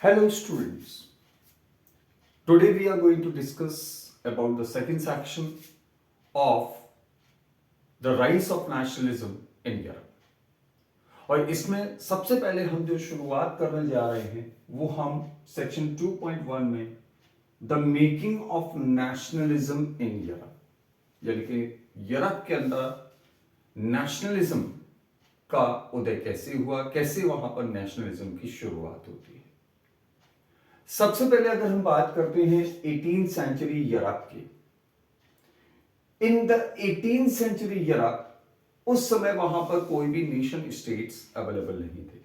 Hello students. Today we are going to discuss about the second section of the rise of nationalism in Europe. और इसमें सबसे पहले हम जो शुरुआत करने जा रहे हैं वो हम सेक्शन 2.1 में the making of nationalism in Europe यानी कि यूरोप के अंदर नेशनलिज्म का उदय कैसे हुआ, कैसे वहां पर नेशनलिज्म की शुरुआत होती है। सबसे पहले अगर हम बात करते हैं 18th सेंचुरी यूरोप की, in the 18th century Europe उस समय वहां पर कोई भी नेशन स्टेट्स अवेलेबल नहीं थे।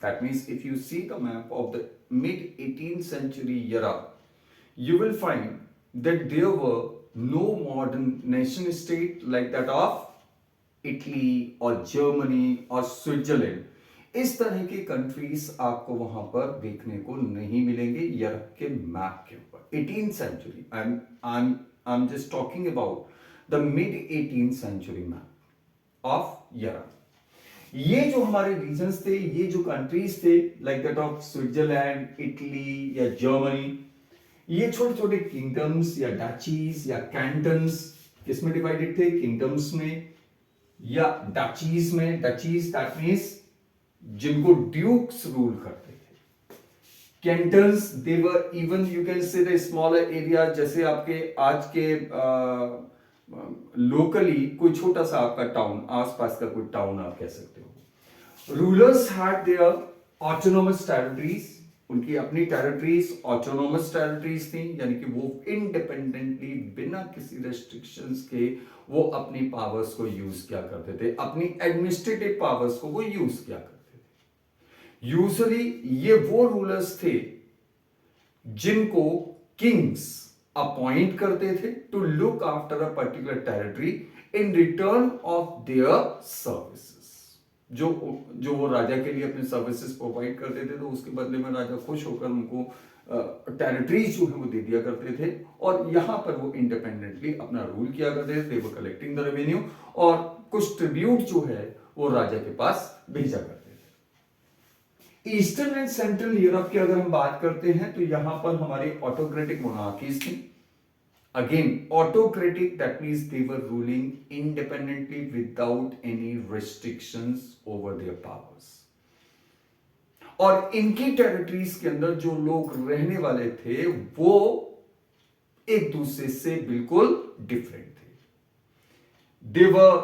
That means if you see the map of the mid 18th century Europe, you will find that there were no modern nation state like that of Italy or Germany or Switzerland. इस तरह के countries आपको वहां पर देखने को नहीं मिलेंगे यूरोप के मैप के ऊपर। 18th century, I am just talking about the mid 18th century map of Europe. ये जो हमारे रीजन्स थे, ये जो कंट्रीज थे like that of Switzerland, Italy या जर्मनी, ये छोटे छोटे किंगडम्स या डचीज या कैंटन्स किसमें डिवाइडेड थे? किंगडम्स में या डचीज में। डचीज दैट मींस जिनको ड्यूक्स रूल करते थे। Cantons they were even you can say the smaller area, जैसे आपके आज के लोकली कोई छोटा सा आपका टाउन, आसपास का कोई टाउन आप कह सकते हो। Rulers had there autonomous territories, उनकी अपनी टेरिटरीज ऑटोनोमस टेरिटरीज थी, यानी कि वो इंडिपेंडेंटली बिना किसी रेस्ट्रिक्शंस के वो अपनी पावर्स को यूज किया करते थे, अपनी एडमिनिस्ट्रेटिव पावर्स को वो यूज किया करते थे। यूजुअली ये वो रूलर्स थे जिनको किंग्स अपॉइंट करते थे to look after a particular territory in return of their services. जो वो राजा के लिए अपने सर्विसेज प्रोवाइड करते थे, तो उसके बदले में राजा खुश होकर उनको टेरिटरीज जो है वो दे दिया करते थे, और यहां पर वो इंडिपेंडेंटली अपना रूल किया करते थे। दे वर कलेक्टिंग द रेवेन्यू, और कुछ ट्रिब्यूट जो है वो राजा के पास भेजा करते थे। ईस्टर्न एंड सेंट्रल यूरोप की अगर हम बात करते हैं तो यहां पर हमारी ऑटोक्रेटिक मोनार्कीज थी। Again, autocratic, that means they were ruling independently without any restrictions over their powers. और इनकी टेरिटरीज के अंदर जो लोग रहने वाले थे वो एक दूसरे से बिल्कुल डिफरेंट थे। They were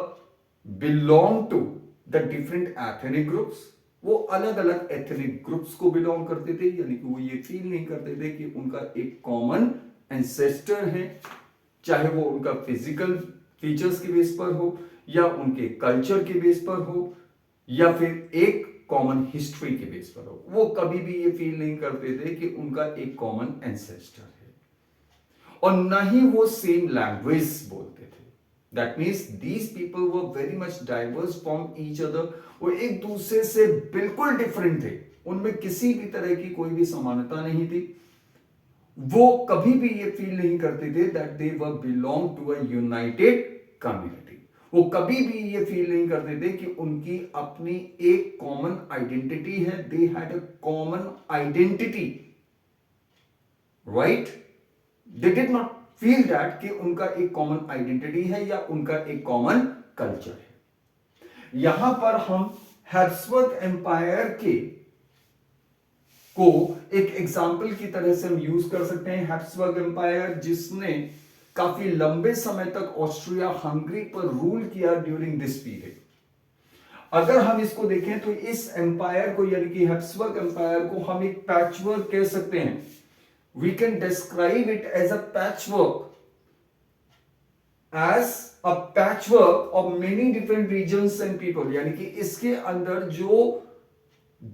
belong to the different ethnic groups. वो अलग अलग एथनिक ग्रुप्स को बिलोंग करते थे, यानी कि वो ये फील नहीं करते थे कि उनका एक कॉमन एंसेस्टर है, चाहे वो उनका फिजिकल फीचर्स के बेस पर हो या उनके कल्चर के बेस पर हो या फिर एक कॉमन हिस्ट्री के बेस पर हो। वो कभी भी ये फील नहीं करते थे कि उनका एक कॉमन एंसेस्टर है, और ना ही वो सेम लैंग्वेज बोलते थे। That means these people were very much diverse from each other. वो एक दूसरे से बिल्कुल डिफरेंट थे, उनमें किसी भी तरह की कोई भी समानता नहीं थी। वो कभी भी ये फील नहीं करते थे that they were belong to a united community. वो कभी भी ये फील नहीं करते थे कि उनकी अपनी एक कॉमन आइडेंटिटी है। They had a common identity, right? They did not feel that कि उनका एक कॉमन आइडेंटिटी है या उनका एक कॉमन कल्चर है। यहां पर हम हैब्सबर्ग एम्पायर के को एक एग्जाम्पल की तरह से हम यूज कर सकते हैं। हैब्सबर्ग एम्पायर जिसने काफी लंबे समय तक ऑस्ट्रिया हंगरी पर रूल किया ड्यूरिंग दिस पीरियड। अगर हम इसको देखें तो इस एम्पायर को, यानी कि हैब्सबर्ग एम्पायर को, हम एक पैचवर्क कह सकते हैं। We can describe it as a patchwork, as a patchwork of many different regions and people. यानी कि इसके अंदर जो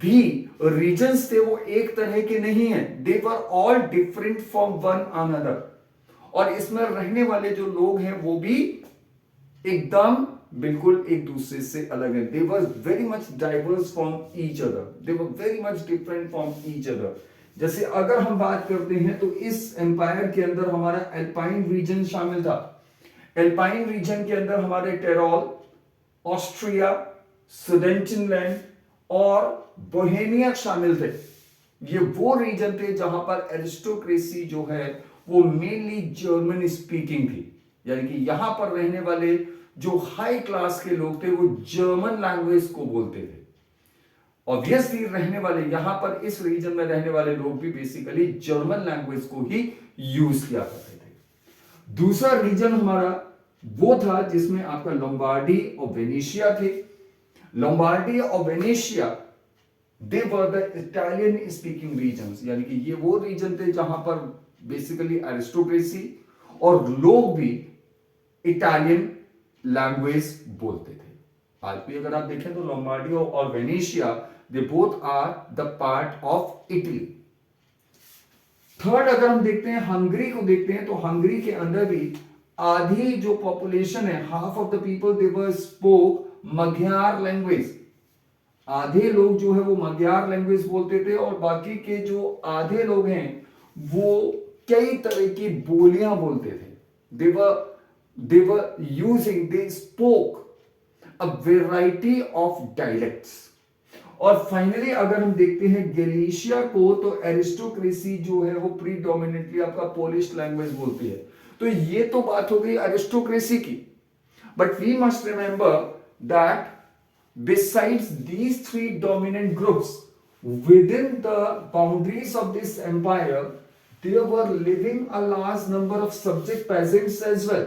भी रीजन्स थे वो एक तरह के नहीं है, they were all different from one another. और इसमें रहने वाले जो लोग हैं वो भी एकदम बिल्कुल एक दूसरे से अलग है। They were very much diverse from each other, they were very much different from each other. जैसे अगर हम बात करते हैं तो इस एम्पायर के अंदर हमारा एल्पाइन रीजन शामिल था। एल्पाइन रीजन के अंदर हमारे टेरॉल, ऑस्ट्रिया, सुडेन्टेनलैंड और बोहेमिया शामिल थे। ये वो रीजन थे जहां पर एरिस्टोक्रेसी जो है वो मेनली जर्मन स्पीकिंग थी, यानी कि यहां पर रहने वाले जो हाई क्लास के लोग थे वो जर्मन लैंग्वेज को बोलते थे। ऑब्वियसली रहने वाले यहां पर इस रीजन में रहने वाले लोग भी बेसिकली जर्मन लैंग्वेज को ही यूज किया करते थे। दूसरा रीजन हमारा वो था जिसमें आपका लोम्बार्डी और वेनेशिया थे। लोम्बार्डी और Venetia they were the Italian speaking regions, यानी कि ये वो रीजन थे जहां पर बेसिकली एरिस्टोक्रेसी और लोग भी इटालियन लैंग्वेज बोलते थे। आज भी अगर आप देखें तो लोम्बार्डी और Venetia they both are the part of Italy. Third अगर हम देखते हैं हंगरी को देखते हैं तो हंगरी के अंदर भी आधी जो पॉपुलेशन है, half of the people they were spoke Magyar language. आधे लोग जो है वो मग्यार लैंग्वेज बोलते थे और बाकी के जो आधे लोग हैं वो कई तरह की बोलियां बोलते थे। they were using, they spoke a variety of dialects। और फाइनली अगर हम देखते हैं गैलिशिया को तो एरिस्टोक्रेसी जो है वो प्रीडोमिनेटली आपका पोलिश लैंग्वेज बोलती है। तो ये तो बात हो गई एरिस्टोक्रेसी की, but we must remember that besides these three dominant groups within the boundaries of this empire there were living a large number of subject peasants as well।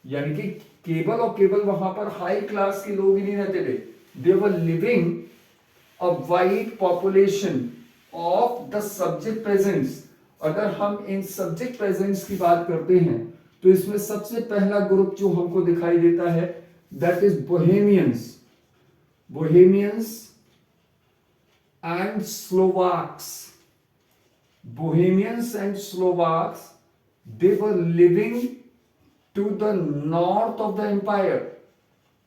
यानी कि केवल और केवल वहां पर हाई क्लास के लोग ही नहीं रहते थे, they were living a wide population of the subject peasants। अगर हम इन subject peasants की बात करते हैं तो इसमें सबसे पहला ग्रुप जो हमको दिखाई देता है that is Bohemians and Slovaks। Bohemians and Slovaks, they were living to the north of the empire।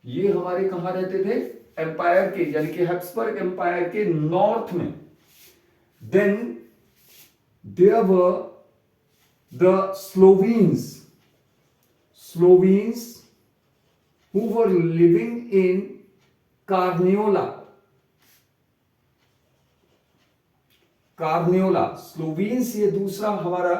ये हमारे कहां रहते थे? एम्पायर के, यानी कि हैब्सबर्ग एम्पायर के नॉर्थ में। Then there were the Slovenes who were living in Carniola. Slovenes ये दूसरा हमारा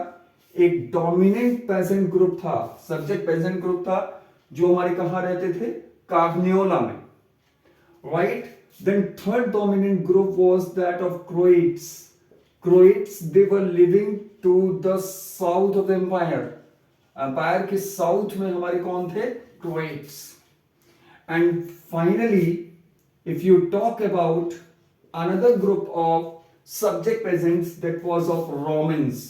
एक डोमिनेंट पेजेंट ग्रुप था, सब्जेक्ट पेजेंट ग्रुप था जो हमारे कहां रहते थे? कार्नियोला में, right. Then third dominant group was that of Croats they were living to the south of the empire के साउथ में हमारे कौन थे? Croats. And finally if you talk about another group of subject peasants, that was of Romans,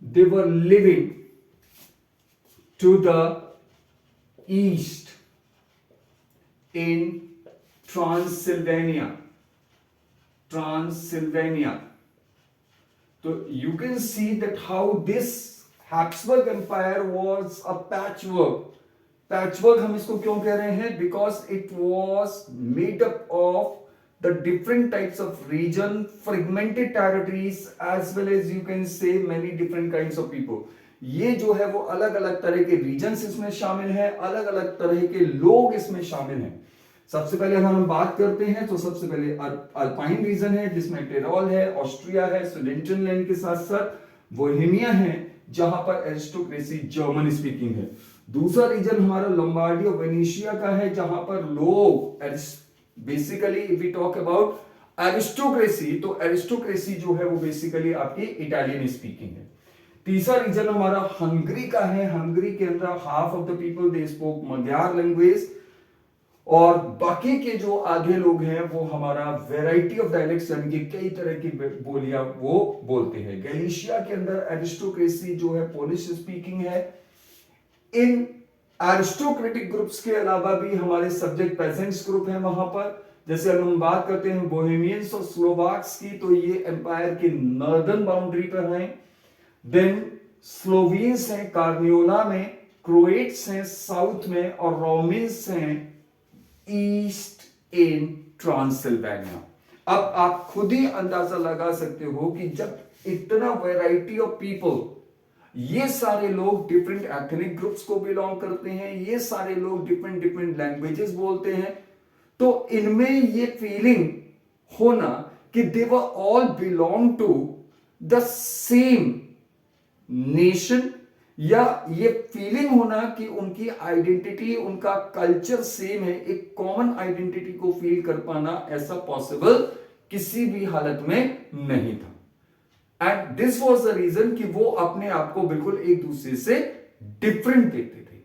they were living to the east in Transylvania। So you can see that how this Habsburg Empire was a patchwork। हम इसको क्यों कह रहे हैं? Because it was made up of the different types of region, fragmented territories as well as you can say many different kinds of people. ये जो है वो अलग अलग तरह के रीजन्स इसमें शामिल है, अलग अलग तरह के लोग इसमें शामिल हैं। सबसे पहले अगर हम बात करते हैं तो सबसे पहले अल्पाइन रीजन है जिसमें टिरोल है, ऑस्ट्रिया है, सुडेंटनलैंड के साथ साथ बोहेमिया है जहां पर एरिस्टोक्रेसी जर्मन स्पीकिंग है। दूसरा रीजन हमारा लोम्बार्डी और वेनेशिया का है जहां पर लोग basically if we talk about aristocracy तो एरिस्टोक्रेसी जो है वो बेसिकली आपकी इटालियन स्पीकिंग है। तीसरा रीजन हमारा हंगरी का है। हंगरी के अंदर half of the people they spoke Magyar language और बाकी के जो आधे लोग हैं वो हमारा वेराइटी ऑफ डायलेक्ट्स यानी कि कई तरह की बोलियां वो बोलते हैं। गैलिशिया के अंदर एरिस्टोक्रेसी जो है पोलिश स्पीकिंग है। इन एरिस्टोक्रेटिक ग्रुप्स के अलावा भी हमारे सब्जेक्ट पेजेंट्स ग्रुप हैं वहां पर। जैसे अगर हम बात करते हैं बोहेमियंस और स्लोवाक्स की तो ये एम्पायर के नॉर्दर्न बाउंड्री पर हैं। देन स्लोवीन्स हैं कार्नियोला में, क्रोएट्स हैं साउथ में और रोमिन्स हैं ईस्ट इन ट्रांसिल्वेनिया। अब आप खुद ही अंदाजा लगा सकते हो कि जब इतना वैरायटी ऑफ पीपल, ये सारे लोग डिफरेंट एथनिक ग्रुप्स को बिलोंग करते हैं, ये सारे लोग डिफरेंट लैंग्वेजेस बोलते हैं, तो इनमें ये फीलिंग होना कि they were all belong to the same nation, या ये फीलिंग होना कि उनकी आइडेंटिटी, उनका कल्चर सेम है, एक कॉमन आइडेंटिटी को फील कर पाना, ऐसा पॉसिबल किसी भी हालत में नहीं था। And this was the reason कि वो अपने आप को बिल्कुल एक दूसरे से डिफरेंट देखते थे।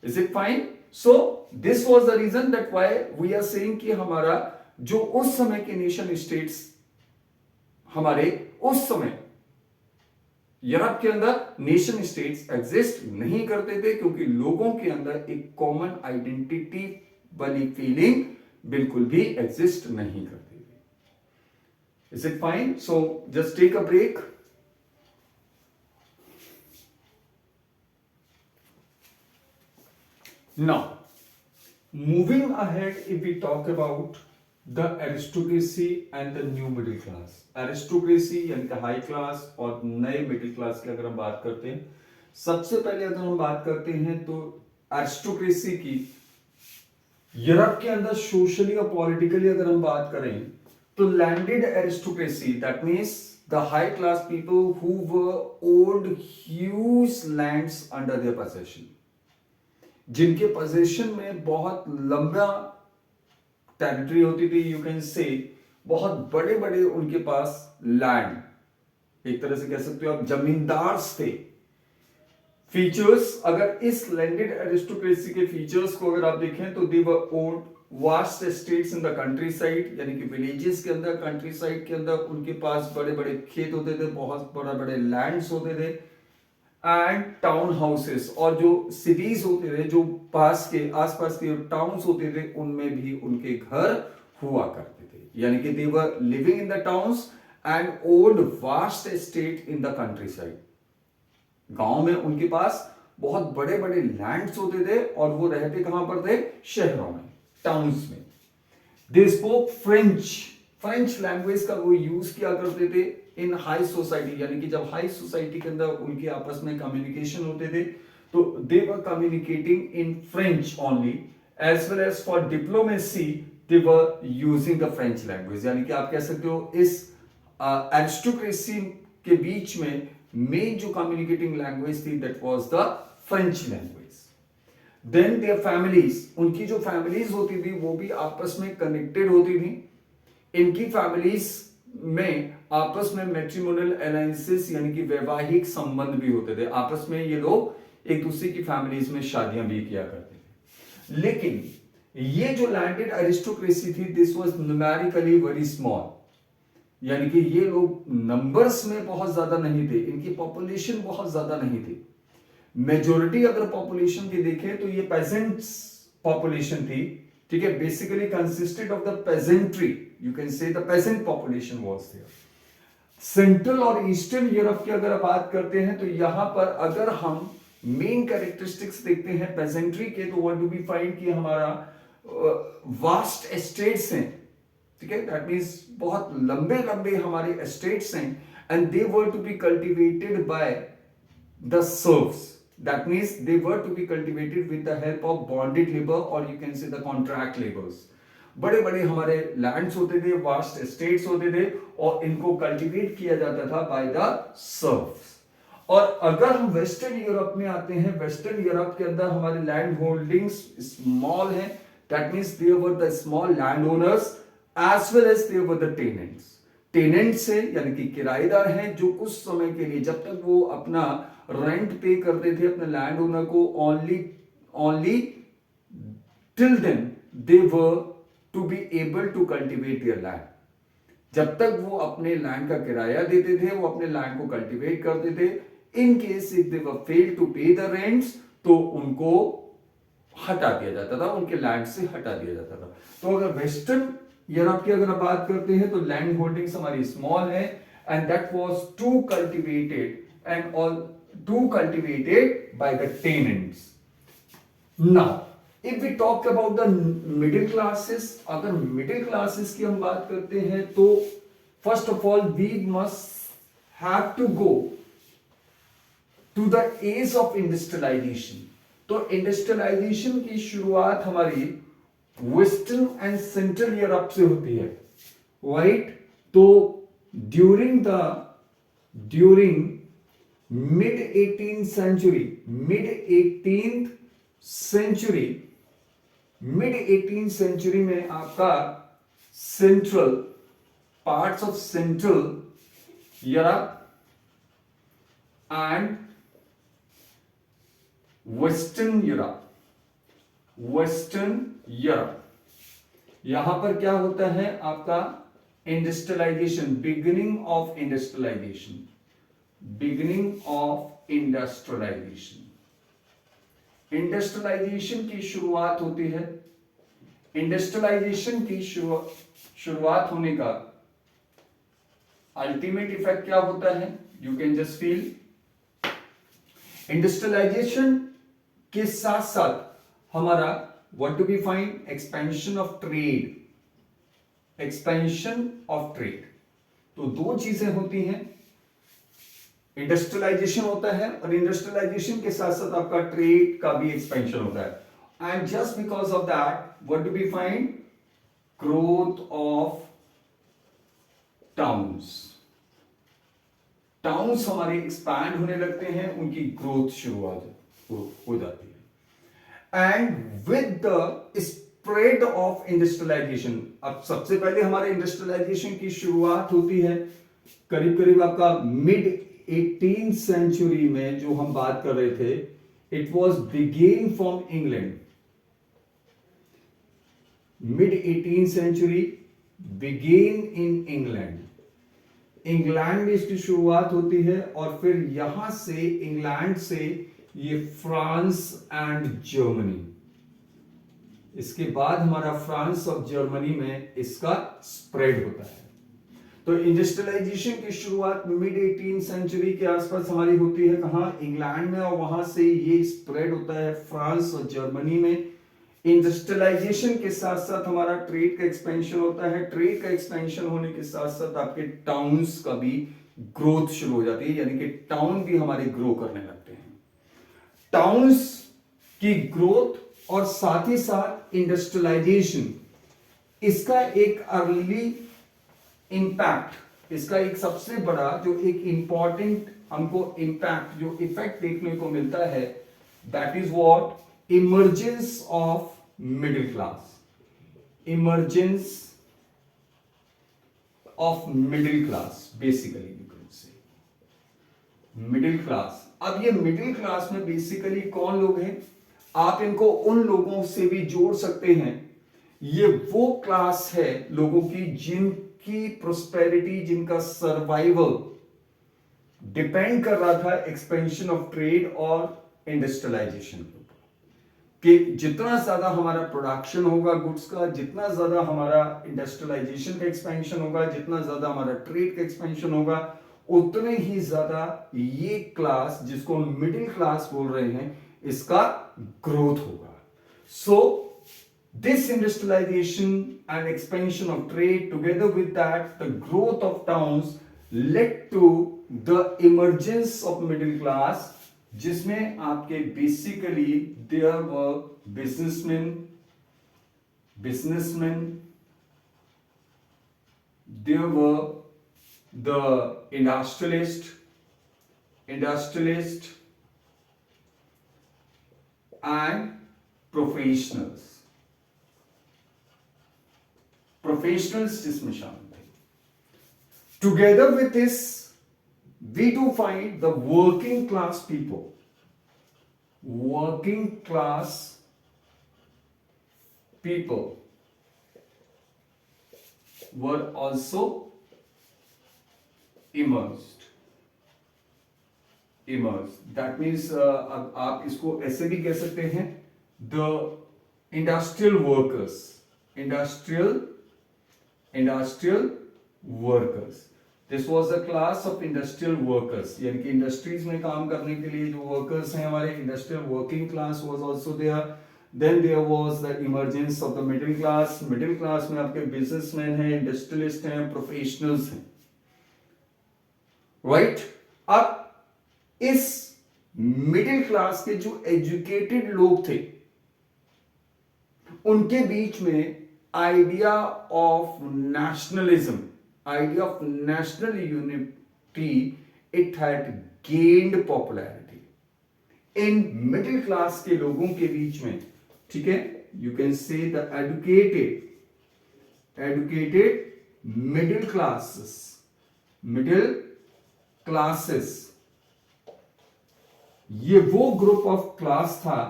Is it fine? So this was the reason that why we are saying कि हमारा जो उस समय के नेशन स्टेट्स, हमारे उस समय यूरोप के अंदर नेशन स्टेट्स एग्जिस्ट नहीं करते थे, क्योंकि लोगों के अंदर एक कॉमन आइडेंटिटी वाली फीलिंग बिल्कुल भी एग्जिस्ट नहीं करती थी। Is it fine? So just take a break. Now moving ahead, if we talk about the aristocracy and the new middle class, aristocracy यानी कि हाई क्लास और नए मिडिल क्लास की अगर हम बात करते हैं, सबसे पहले अगर हम बात करते हैं तो एरिस्टोक्रेसी की, यूरोप के अंदर सोशली और पॉलिटिकली अगर हम बात करें तो landed aristocracy, that means the high class people who were old huge lands under their possession, जिनके पोजीशन में बहुत लंबा टेरिटरी होती थी, यू कैन से बहुत बड़े बड़े उनके पास लैंड, एक तरह से कह सकते हो आप जमींदार थे। फीचर्स, अगर इस लैंडेड एरिस्टोक्रेसी के फीचर्स को अगर आप देखें तो they were owned vast estates in the countryside, यानी कि विलेजेस के अंदर, कंट्री साइड के अंदर उनके पास बड़े बड़े खेत होते थे, बहुत बड़े बड़े लैंड्स होते थे, एंड टाउन हाउसेस, और जो सिटीज होते थे, जो पास के आसपास के टाउन्स होते थे, उनमें भी उनके घर हुआ करते थे, यानी कि they were living in the towns and old vast estate in the countryside. गांव में उनके पास बहुत बड़े बड़े लैंड्स होते थे और वो रहते कहां पर थे? शहरों में, टाउन्स में। दे स्पोक फ्रेंच लैंग्वेज का वो यूज किया करते थे इन हाई सोसाइटी, यानी कि जब हाई सोसाइटी के अंदर उनके आपस में कम्युनिकेशन होते थे तो they were communicating in French only, as well as for diplomacy they were using the French language. यानी कि आप कह सकते हो इस एरिस्टोक्रेसी के बीच में मेन जो कम्युनिकेटिंग लैंग्वेज थी that was the French language. Then there families, उनकी जो फैमिलीज होती थी वो भी आपस में कनेक्टेड होती थी। इनकी फैमिलीज में आपस में मैट्रिमोनियल अलायंसेस यानी कि वैवाहिक संबंध भी होते थे, आपस में ये लोग एक दूसरे की फैमिलीज में शादियां भी किया करते थे। लेकिन ये जो लैंडेड एरिस्टोक्रेसी थी, this was numerically very small, यानी कि ये लोग नंबर्स में बहुत ज्यादा नहीं थे, इनकी पॉपुलेशन बहुत ज्यादा नहीं थी। मेजोरिटी अगर पॉपुलेशन की देखें तो ये पेजेंट्स पॉपुलेशन थी, ठीक है, basically consisted of the peasantry, you can say the peasant population was there. Central और ईस्टर्न यूरोप की अगर बात करते हैं तो यहां पर अगर हम मेन कैरेक्टरिस्टिक्स देखते हैं पेजेंट्री के, तो व्हाट डू वी फाइंड कि हमारा वास्ट एस्टेट्स हैं, ठीक है, दैट मींस बहुत लंबे लंबे हमारे एस्टेट्स हैं, and they were to be cultivated by the serfs, that means they were to be cultivated with the help of bonded labor or you can say the contract laborers। बड़े बड़े हमारे lands होते थे, vast estates होते थे और इनको cultivate किया जाता था बाय द सर्व्स। और अगर हम वेस्टर्न यूरोप में आते हैं, वेस्टर्न यूरोप के अंदर हमारे लैंड होल्डिंग्स स्मॉल हैं, that means there were the small land owners as well as there were the tenants. Tenants हैं यानी कि किराएदार हैं, जो उस समय के लिए जब तक वो अपना रेंट पे करते थे अपने लैंड ओनर को, only till then they were to be able to cultivate their land. जब तक वो अपने लैंड का किराया देते थे, वो अपने लैंड को कल्टीवेट करते थे। In case if they were fail to pay the rents, तो उनको हटा दिया जाता था, उनके लैंड से हटा दिया जाता था। तो अगर वेस्टर्न यूरोप की अगर बात करते हैं तो लैंड होल्डिंग्स हमारी स्मॉल है, and that was to cultivated and all to cultivated by the tenants. Now if we talk about the middle classes, अगर मिडिल क्लासेस की हम बात करते हैं तो first of all we must have to go to the age of industrialisation. तो industrialisation की शुरुआत हमारी वेस्टर्न एंड सेंट्रल यूरोप से होती है, राइट। तो ड्यूरिंग मिड 18th सेंचुरी में आपका central parts of central Europe and western Europe, यहां पर क्या होता है आपका इंडस्ट्रियलाइजेशन, बिगिनिंग ऑफ इंडस्ट्रियलाइजेशन की शुरुआत होती है। इंडस्ट्रियलाइजेशन की शुरुआत होने का अल्टीमेट इफेक्ट क्या होता है, you can just feel. Industrialisation के साथ साथ हमारा what do we find, expansion of trade. तो दो चीजें होती हैं, इंडस्ट्रियलाइजेशन होता है और इंडस्ट्रियलाइजेशन के साथ साथ आपका ट्रेड का भी एक्सपेंशन होता है। And just because of that what do we find, growth of towns हमारे एक्सपैंड होने लगते हैं, उनकी ग्रोथ शुरुआत हो जाती है। And with the spread of industrialisation, अब सबसे पहले हमारे इंडस्ट्रियलाइजेशन की शुरुआत होती है करीब करीब आपका मिड 18th सेंचुरी में, जो हम बात कर रहे थे, it was begin from England. Mid 18th century begin in England में इसकी शुरुआत होती है और फिर यहां से इंग्लैंड से ये फ्रांस एंड जर्मनी, इसके बाद हमारा फ्रांस और जर्मनी में इसका स्प्रेड होता है। तो इंडस्ट्रियलाइजेशन की शुरुआत मिड 18th सेंचुरी के आसपास हमारी होती है, कहां, इंग्लैंड में, और वहां से ये स्प्रेड होता है फ्रांस और जर्मनी में। इंडस्ट्रियलाइजेशन के साथ साथ हमारा ट्रेड का एक्सपेंशन होता है, ट्रेड का एक्सपेंशन होने के साथ साथ आपके टाउन्स का भी ग्रोथ शुरू हो जाती है, यानी कि टाउन भी हमारे ग्रो करने लगते हैं। टाउन्स की ग्रोथ और साथ ही साथ इंडस्ट्रियलाइजेशन, इसका एक अर्ली इंपैक्ट, इसका एक सबसे बड़ा जो एक इंपॉर्टेंट हमको इंपैक्ट, जो इफेक्ट देखने को मिलता है, that is what, emergence of middle class. Basically you can से मिडिल क्लास। अब ये मिडिल क्लास में बेसिकली कौन लोग हैं, आप इनको उन लोगों से भी जोड़ सकते हैं, ये वो क्लास है लोगों की जिनकी प्रोस्पेरिटी, जिनका सर्वाइवल डिपेंड कर रहा था एक्सपेंशन ऑफ ट्रेड और इंडस्ट्रियलाइजेशन के ऊपर, कि जितना ज्यादा हमारा प्रोडक्शन होगा गुड्स का, जितना ज्यादा हमारा इंडस्ट्रियलाइजेशन का एक्सपेंशन होगा, जितना ज्यादा हमारा ट्रेड का एक्सपेंशन होगा, उतने ही ज्यादा ये क्लास, जिसको हम मिडिल क्लास बोल रहे हैं, इसका ग्रोथ होगा। सो this industrialization and expansion of trade, together with that the growth of towns, led to the emergence of middle class, जिसमें आपके basically there were businessmen, there were the industrialist and professionals जिसमें शामिल थे। Together with this, we do find the working class people were also emerged. That means अब आप इसको ऐसे भी कह सकते हैं, the industrial workers. This was a class of industrial workers, यानी कि इंडस्ट्रीज में काम करने के लिए जो वर्कर्स हैं हमारे, industrial working class was also there. Then there was the emergence of the middle class. Middle class में आपके बिजनेसमैन हैं, इंडस्ट्रियलिस्ट हैं, प्रोफेशनल्स हैं, राइट। अब इस मिडिल क्लास के जो एजुकेटेड लोग थे, उनके बीच में idea of nationalism, idea of national unity, it had gained popularity in middle class के लोगों के बीच में, ठीक है। You can say the educated middle classes, ये वो ग्रुप ऑफ क्लास था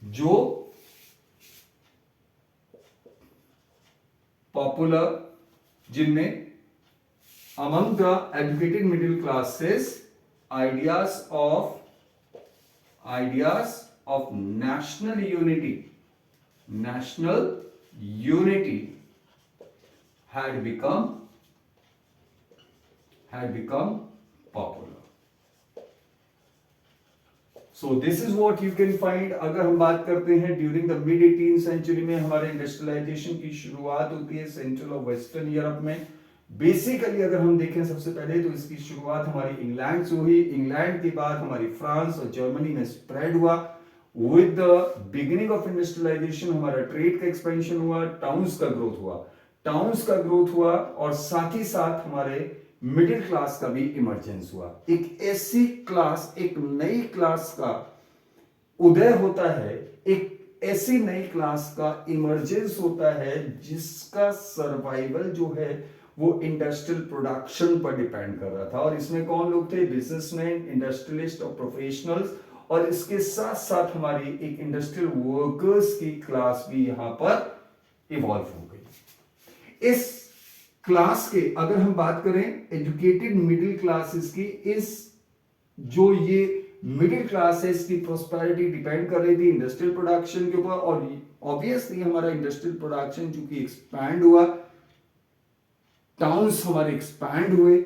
जो पॉपुलर, जिनमें among the educated middle classes ideas of national unity had become popular. So this is what you can find. अगर हम बात करते हैं during the mid 18th century में हमारे इंडस्ट्रियलाइजेशन की शुरुआत होती है सेंट्रल और वेस्टर्न यूरोप में। बेसिकली अगर हम देखें सबसे पहले तो इसकी शुरुआत हमारी इंग्लैंड से हुई, इंग्लैंड के बाद हमारी फ्रांस और जर्मनी में स्प्रेड हुआ। With the beginning of industrialisation हमारा ट्रेड का एक्सपेंशन हुआ, टाउन्स का ग्रोथ हुआ और साथ ही साथ हमारे मिडिल क्लास का भी इमर्जेंस हुआ। एक ऐसी क्लास, एक नई क्लास का उदय होता है, एक ऐसी नई क्लास का इमर्जेंस होता है जिसका सर्वाइवल जो है वो इंडस्ट्रियल प्रोडक्शन पर डिपेंड कर रहा था। और इसमें कौन लोग थे? बिजनेसमैन, इंडस्ट्रियलिस्ट और प्रोफेशनल्स, और इसके साथ साथ हमारी एक इंडस्ट्रियल वर्कर्स की क्लास भी यहां पर इवॉल्व हो गई। इस क्लास के अगर हम बात करें एजुकेटेड मिडिल क्लासेस की, इस जो ये मिडिल क्लास है इसकी प्रोस्पेरिटी डिपेंड कर रही थी इंडस्ट्रियल प्रोडक्शन के ऊपर। और ऑब्वियसली हमारा इंडस्ट्रियल प्रोडक्शन चूंकि एक्सपैंड हुआ, टाउन्स हमारे एक्सपैंड हुए,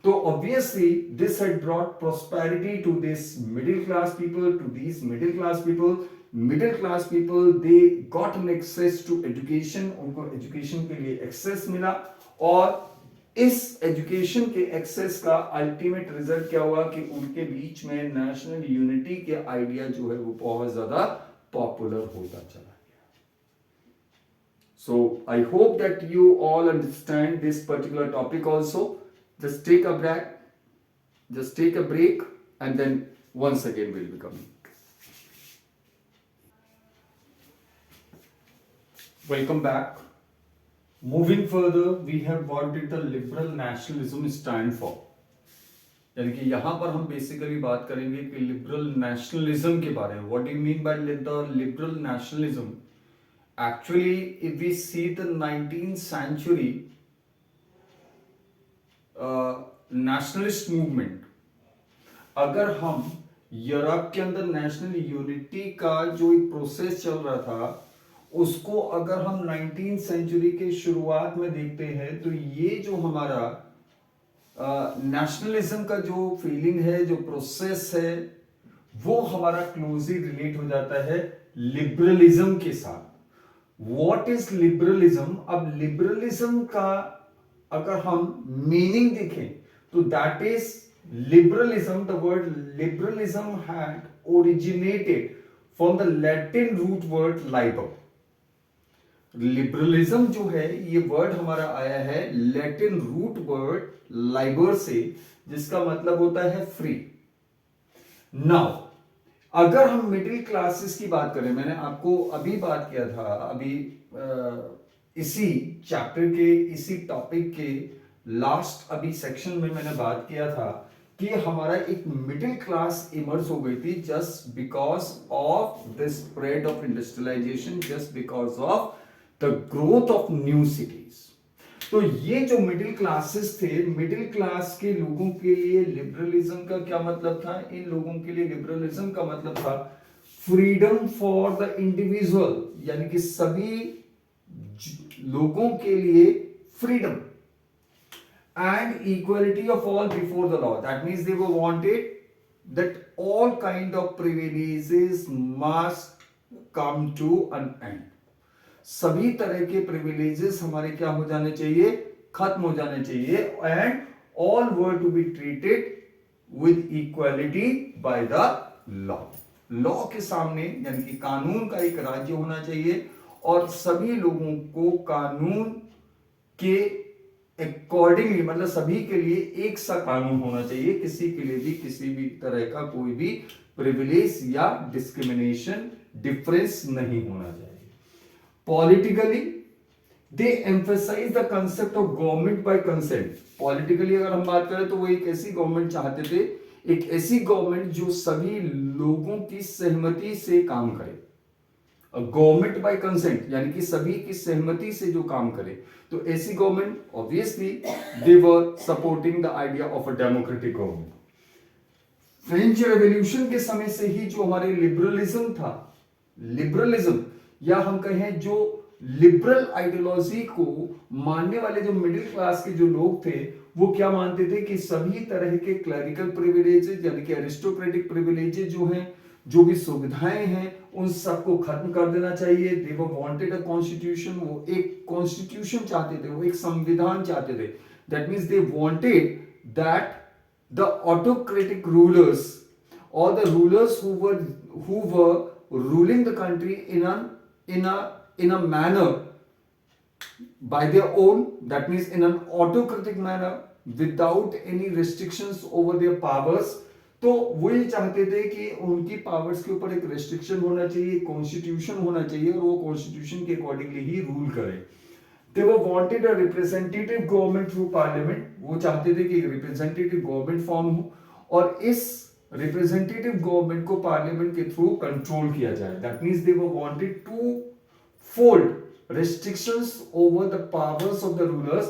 तो obviously this had brought prosperity to this middle class people, to these middle class people. They got an access to education, उनको एजुकेशन के लिए एक्सेस मिला। और इस एजुकेशन के एक्सेस का अल्टीमेट रिजल्ट क्या हुआ कि उनके बीच में नेशनल यूनिटी के आइडिया जो है वो बहुत ज्यादा पॉपुलर होता चला गया। So I hope that you all understand this particular topic also. Just take a break and then once again we'll be coming. Welcome back. Moving further, we have what did the liberal nationalism stand for. यानी कि यहां पर हम basically बात करेंगे कि liberal nationalism के बारे में। What do you mean by the liberal nationalism? Actually, if we see the 19th century nationalist movement, अगर हम यूरोप के अंदर नेशनल यूनिटी का जो एक प्रोसेस चल रहा था उसको अगर हम 19th सेंचुरी के शुरुआत में देखते हैं तो ये जो हमारा नेशनलिज्म का जो फीलिंग है, जो प्रोसेस है, वो हमारा क्लोजली रिलेट हो जाता है लिबरलिज्म के साथ। What is liberalism? अब लिबरलिज्म का अगर हम मीनिंग देखें तो that is liberalism, the word liberalism had originated from the Latin root word liber. Liberalism जो है ये वर्ड हमारा आया है लैटिन रूट वर्ड लाइबर से, जिसका मतलब होता है फ्री। नाउ अगर हम मिडिल क्लासेस की बात करें, मैंने आपको अभी बात किया था, अभी इसी चैप्टर के इसी टॉपिक के लास्ट अभी सेक्शन में मैंने बात किया था कि हमारा एक मिडिल क्लास इमर्ज हो गई थी just because of the spread of industrialisation, just because of the growth of new cities. तो ये जो मिडिल क्लासेस थे, मिडिल क्लास के लोगों के लिए लिबरलिज्म का क्या मतलब था? इन लोगों के लिए लिबरलिज्म का मतलब था फ्रीडम फॉर द इंडिविजुअल, यानी कि सभी लोगों के लिए freedom and equality of all before the law. That means they were wanted that all kind of privileges must come to an end. सभी तरह के प्रिविलेजेस हमारे क्या हो जाने चाहिए? खत्म हो जाने चाहिए। And all were to be treated with equality by the law. Law के सामने, यानी कि कानून का एक राज्य होना चाहिए और सभी लोगों को कानून के अकॉर्डिंगली, मतलब सभी के लिए एक सा कानून होना चाहिए, किसी के लिए भी किसी भी तरह का कोई भी प्रिविलेज या डिस्क्रिमिनेशन डिफरेंस नहीं होना चाहिए। Politically they emphasise the concept of government by consent. Politically अगर हम बात करें तो वो एक ऐसी गवर्नमेंट चाहते थे, एक ऐसी गवर्नमेंट जो सभी लोगों की सहमति से काम करे। गवर्नमेंट बाय कंसेंट यानी कि सभी की सहमति से जो काम करे, तो ऐसी government obviously they were supporting the idea of a democratic government. French revolution के समय से ही जो हमारे लिबरलिज्म था, लिबरलिज्म या हम कहें जो लिबरल आइडियोलॉजी को मानने वाले जो मिडिल क्लास के जो लोग थे, वो क्या मानते थे कि सभी तरह के क्लरिकल प्रिविलेजेस यानी कि एरिस्टोक्रेटिक प्रिविलेजेस जो हैं, जो भी सुविधाएं हैं, उन सबको खत्म कर देना चाहिए। दे वर वांटेड अ कॉन्स्टिट्यूशन, वो एक कॉन्स्टिट्यूशन चाहते थे, वो एक संविधान चाहते थे। That means they wanted that the autocratic rulers or the rulers who were ruling the country in a manner by their own, that means in an autocratic manner without any restrictions over their powers। तो वो ये चाहते थे कि उनकी powers के ऊपर एक रेस्ट्रिक्शन होना चाहिए, कॉन्स्टिट्यूशन होना चाहिए, और वो कॉन्स्टिट्यूशन के अकॉर्डिंगली ही रूल करे। They were wanted a representative government through parliament। वो चाहते थे कि रिप्रेजेंटेटिव गवर्नमेंट फॉर्म हो और इस रिप्रेजेंटेटिव गवर्नमेंट को पार्लियामेंट के थ्रू कंट्रोल किया जाए। That means they were wanted to fold restrictions over the powers of the rulers,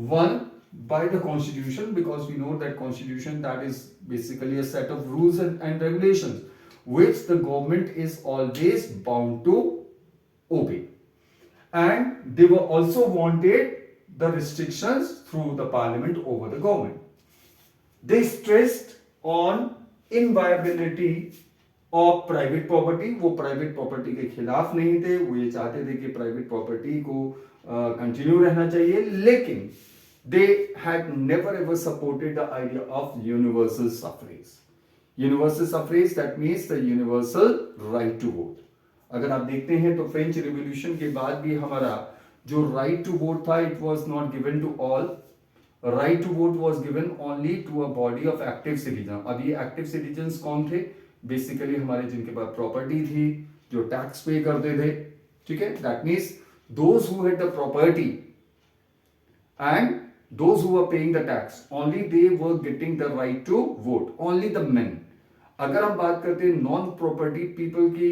one by the constitution, because we know that constitution, that is basically a set of rules and regulations which the government is always bound to obey, and they were also wanted the restrictions through the parliament over the government। They stressed on inviolability of private property. वो private property के खिलाफ नहीं थे, वो ये चाहते थे कि प्राइवेट प्रॉपर्टी को कंटिन्यू रहना चाहिए, लेकिन they had never ever supported the idea of universal suffrage. Universal suffrage that means the universal right to vote. अगर आप देखते हैं तो फ्रेंच रिवॉल्यूशन के बाद भी हमारा जो राइट टू वोट था, it was not given to all. Right to vote was given only to a body of active citizen. अब ये एक्टिव सिटीजन्स कौन थे? बेसिकली हमारे जिनके पास प्रॉपर्टी थी, जो टैक्स पे करते थे, ठीक है। That means those who had the property and those who were paying the tax, only they were getting the right to vote, only the men. अगर हम बात करते हैं नॉन प्रॉपर्टी पीपल की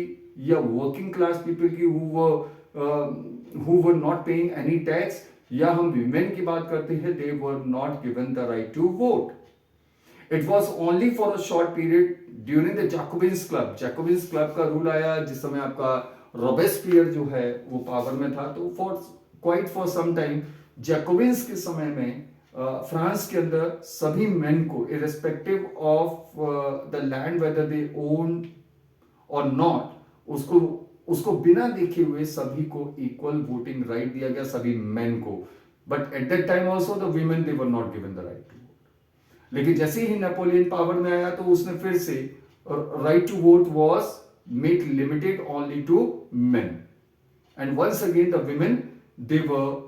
या वर्किंग क्लास पीपल की who were not paying any tax, या हम विमेन की बात करते हैं, they were not given the right to vote. It was only for a short period during the Jacobins Club। Jacobins Club का rule आया जिस समय आपका रोबेस्पियर जो है वो पावर में था, तो for some time जैकोबिन्स के समय में फ्रांस के अंदर सभी मेन को irrespective of the land whether they own और नॉट, उसको बिना देखे हुए सभी को इक्वल वोटिंग राइट दिया गया, सभी मेन को। But at that time also the women they were not given the right to. लेकिन जैसे ही नेपोलियन पावर में आया तो उसने फिर से right to vote was made limited only to men, and once again the women they were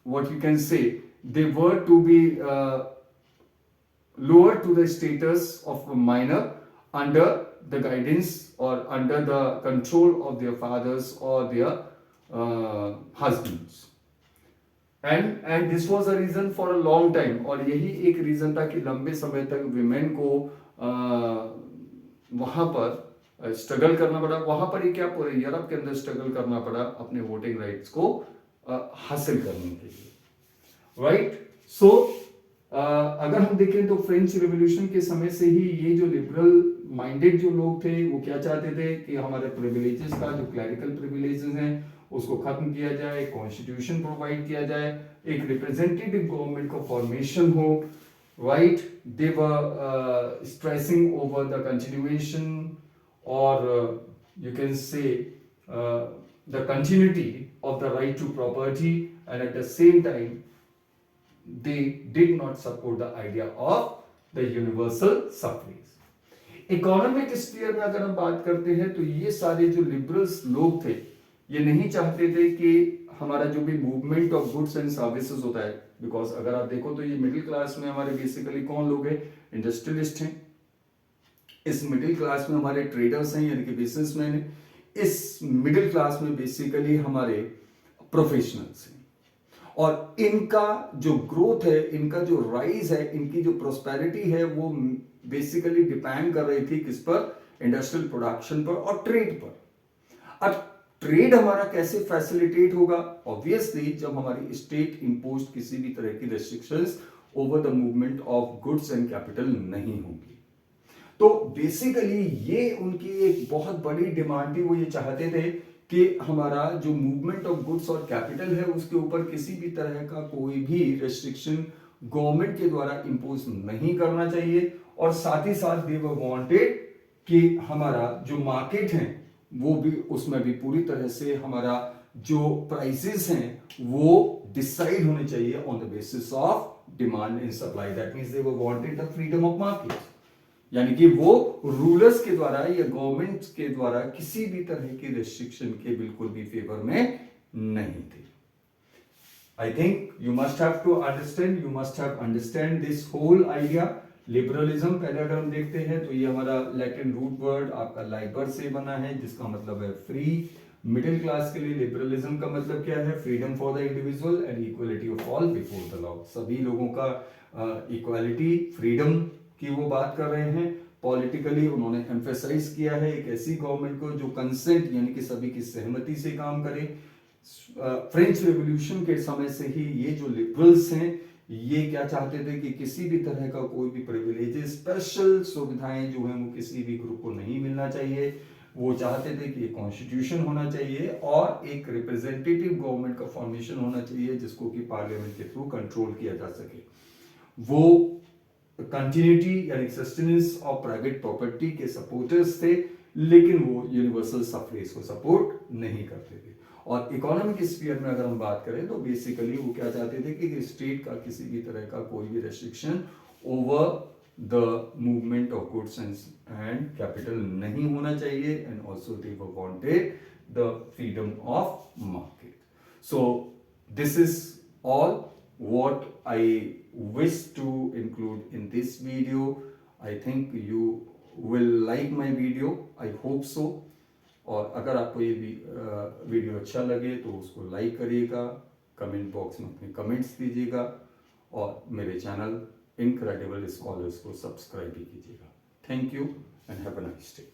what you can say they were to be lower to the status of minor under the guidance और under the control of their fathers और their husbands. And this was a reason for a long time, और यही एक reason था कि लंबे समय तक विमेन को वहां पर स्ट्रगल करना पड़ा। वहां पर ही क्या, पूरे यूरोप के अंदर स्ट्रगल करना पड़ा अपने वोटिंग राइट्स को हासिल करने के लिए, राइट। सो अगर हम देखें तो फ्रेंच रिवॉल्यूशन के समय से ही ये जो लिबरल माइंडेड जो लोग थे वो क्या चाहते थे कि हमारे प्रिविलेजेस का जो क्लरिकल प्रिविलेजेस हैं उसको खत्म किया जाए, कॉन्स्टिट्यूशन प्रोवाइड किया जाए, एक रिप्रेजेंटेटिव गवर्नमेंट का फॉर्मेशन हो, right. They were stressing over the continuation और you can say the continuity of the right to property, and at the same time they did not support the idea of the universal suffrage। Economic sphere में अगर हम बात करते हैं तो ये सारे जो लिबरल्स लोग थे, ये नहीं चाहते थे कि हमारा जो भी movement of goods and services होता है, बिकॉज अगर आप देखो तो ये मिडिल क्लास में हमारे बेसिकली कौन लोग हैं, इंडस्ट्रियलिस्ट हैं। इस मिडिल क्लास में हमारे ट्रेडर्स हैं यानी कि बिजनेसमैन हैं। इस मिडिल क्लास में बेसिकली हमारे प्रोफेशनल्स हैं। और इनका जो ग्रोथ है, इनका जो राइज है, इनकी जो प्रोस्पेरिटी है, वो बेसिकली डिपेंड कर रही थी किस पर, इंडस्ट्रियल प्रोडक्शन पर और ट्रेड पर। अब ट्रेड हमारा कैसे फैसिलिटेट होगा, ऑब्वियसली जब हमारी स्टेट इंपोज किसी भी तरह की restrictions over the movement of goods and capital नहीं होंगी। तो बेसिकली ये उनकी एक बहुत बड़ी डिमांड थी। वो ये चाहते थे कि हमारा जो मूवमेंट ऑफ गुड्स और कैपिटल है उसके ऊपर किसी भी तरह का कोई भी रेस्ट्रिक्शन गवर्नमेंट के द्वारा इंपोज नहीं करना चाहिए। और साथ ही साथ दे वर वांटेड कि हमारा जो मार्केट है वो भी, उसमें भी पूरी तरह से हमारा जो प्राइसेस हैं वो डिसाइड होने चाहिए on the basis of demand and supply. That means they were wanted the freedom of market, यानी कि वो रूलर्स के द्वारा या गवर्नमेंट के द्वारा किसी भी तरह की रेस्ट्रिक्शन के बिल्कुल भी फेवर में नहीं थे। I think you must have to understand, you must have understand this whole idea. Liberalism पहले अगर हम देखते हैं तो ये हमारा लैटिन रूट वर्ड आपका लाइबर से बना है, जिसका मतलब है फ्री। मिडिल क्लास के लिए लिबरलिज्म का मतलब क्या है, freedom for the individual and equality of all before the law. सभी लोगों का इक्वालिटी, फ्रीडम की वो बात कर रहे हैं। पॉलिटिकली उन्होंने एम्फेसाइज किया है एक ऐसी गवर्नमेंट को जो कंसेंट यानी कि सभी की सहमति से काम करे। फ्रेंच रेवोल्यूशन के समय से ही ये जो लिबरल्स हैं ये क्या चाहते थे कि किसी भी तरह का कोई भी प्रिविलेजेस, स्पेशल सुविधाएं जो हैं वो किसी भी ग्रुप को नहीं मिलना चाहिए। वो चाहते थे कि कॉन्स्टिट्यूशन होना चाहिए और एक रिप्रेजेंटेटिव गवर्नमेंट का फॉर्मेशन होना चाहिए जिसको कि पार्लियामेंट के थ्रू कंट्रोल किया जा सके। वो कंटिन्यूटी यानी सस्टेनेंस ऑफ प्राइवेट प्रॉपर्टी के सपोर्टर्स थे, लेकिन वो यूनिवर्सल सफरेज को सपोर्ट नहीं करते थे। और इकोनॉमिक स्फीयर में अगर हम बात करें तो बेसिकली वो क्या चाहते थे कि स्टेट का किसी भी तरह का कोई भी restriction over the movement of goods and capital नहीं होना चाहिए। And also they wanted the freedom of market. So this is all what I wish to include in this video. I think you will like my video. I hope so. और अगर आपको ये video अच्छा लगे तो उसको like करिएगा, comment box में अपने कमेंट्स दीजिएगा और मेरे चैनल इनक्रेडिबल स्कॉलर्स को सब्सक्राइब भी कीजिएगा। Thank you and have a nice day.